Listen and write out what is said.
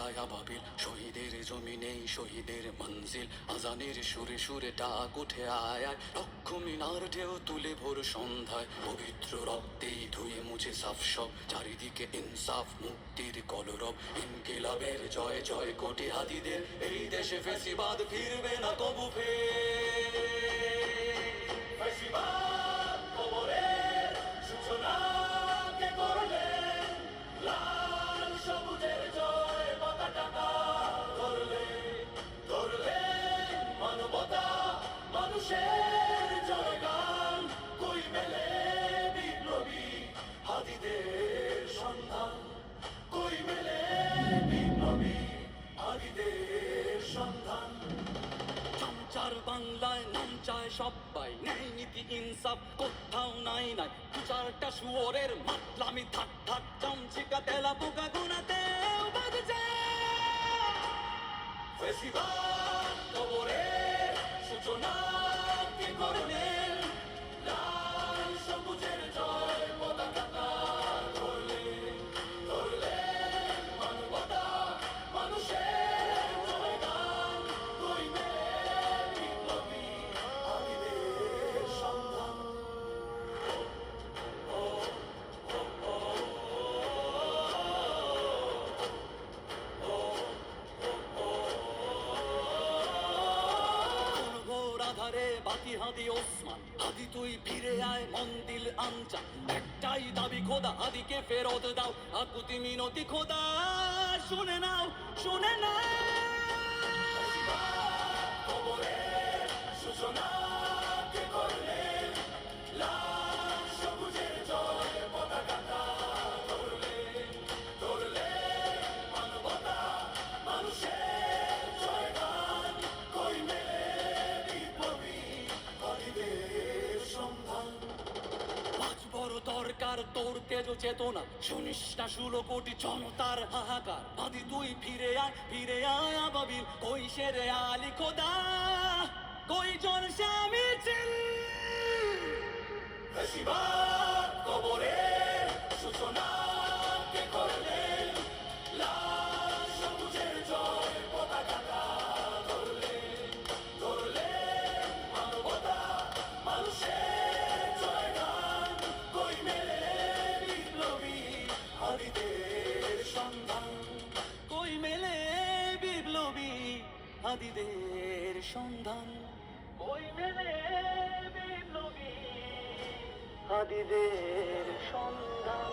আয় আবাবিল, শহীদের জমিনে শহীদের মঞ্জিল, আজানের সুরে সুরে ডাক উঠে আয় আয়, লক্ষ মিনার ঢেউ তুলে ভোর সন্ধ্যায়, পবিত্র রক্তে ধুয়ে মুছে সাফ সব, চারিদিকে ইনসাফ মুক্তির কলরব, ইনকিলাবের জয় জয় কোটি হাদিদের, এই দেশে ফেসিবাদ ফিরবে না কবু ফের। ফেসিবাদ কবরের সূচনা কে করলেন, লাল সবুজের জয় পতাকা ধরলে, ধরলেন মানবতা মানুষের জয়গান, কই মেলে বিপ্লবী হাদিদের সন্ধান, কই মেলে বিপ্লবী হাদিদের সন্ধান। চার বাংলায় নাম চায় সবাই, ন্যায় নীতি ইনসাফ কোথাও নাই নাই, দু চারটা শুয়োরের মাতলামি থাক থাক, চামচিকা তেলা পোকা গুনাতে বাজছে। ফেসিবাদ কবরের সূচনা কে করলেন, লাল সবুজের জয় পতাকা ধরলে, ধরলেন মানবতা মানুষের জয়গান, কই মেলে বিপ্লবী হাদিদের সন্ধান। ঘোর আধারে বাতি হাদি ওসমান, হাদি তুই ফিরে আয় মন দিল আনচা, একটাই দাবি খোদা হাদিকে ফেরত দাও, আকুতি মিনতি খোদা শুনে নাও, শুনে নাও। কবরের সূচনা কে করলেন, লাল সবুজের জয় পতাকা ধরলে, ধরলেন মানবতা মানুষের জয়গান, কই মেলে বিপ্লবী হাদিদের সন্ধান। পাঁচ বড় দরকার তোর তেজ চেতনা, শুনিস না 16 কোটি জনতার হাহাকার, হাদি তুই ফিরে আয় আবাবিল, কই শেরে আলী খোদা, কই জন স্বামী চিল। ফেসিবাদ কবরের সূচনা কে করলেন, লাল সবুজের জয় পতাকা ধরলে, ধরলেন মানবতা মানুষের জয়গান, কই মেলে বিপ্লবী হাদিদের সন্ধান, কই মেলে বিপ্লবী হাদিদের সন্ধান, কই মেলে বিপ্লবী হাদিদের সন্ধান।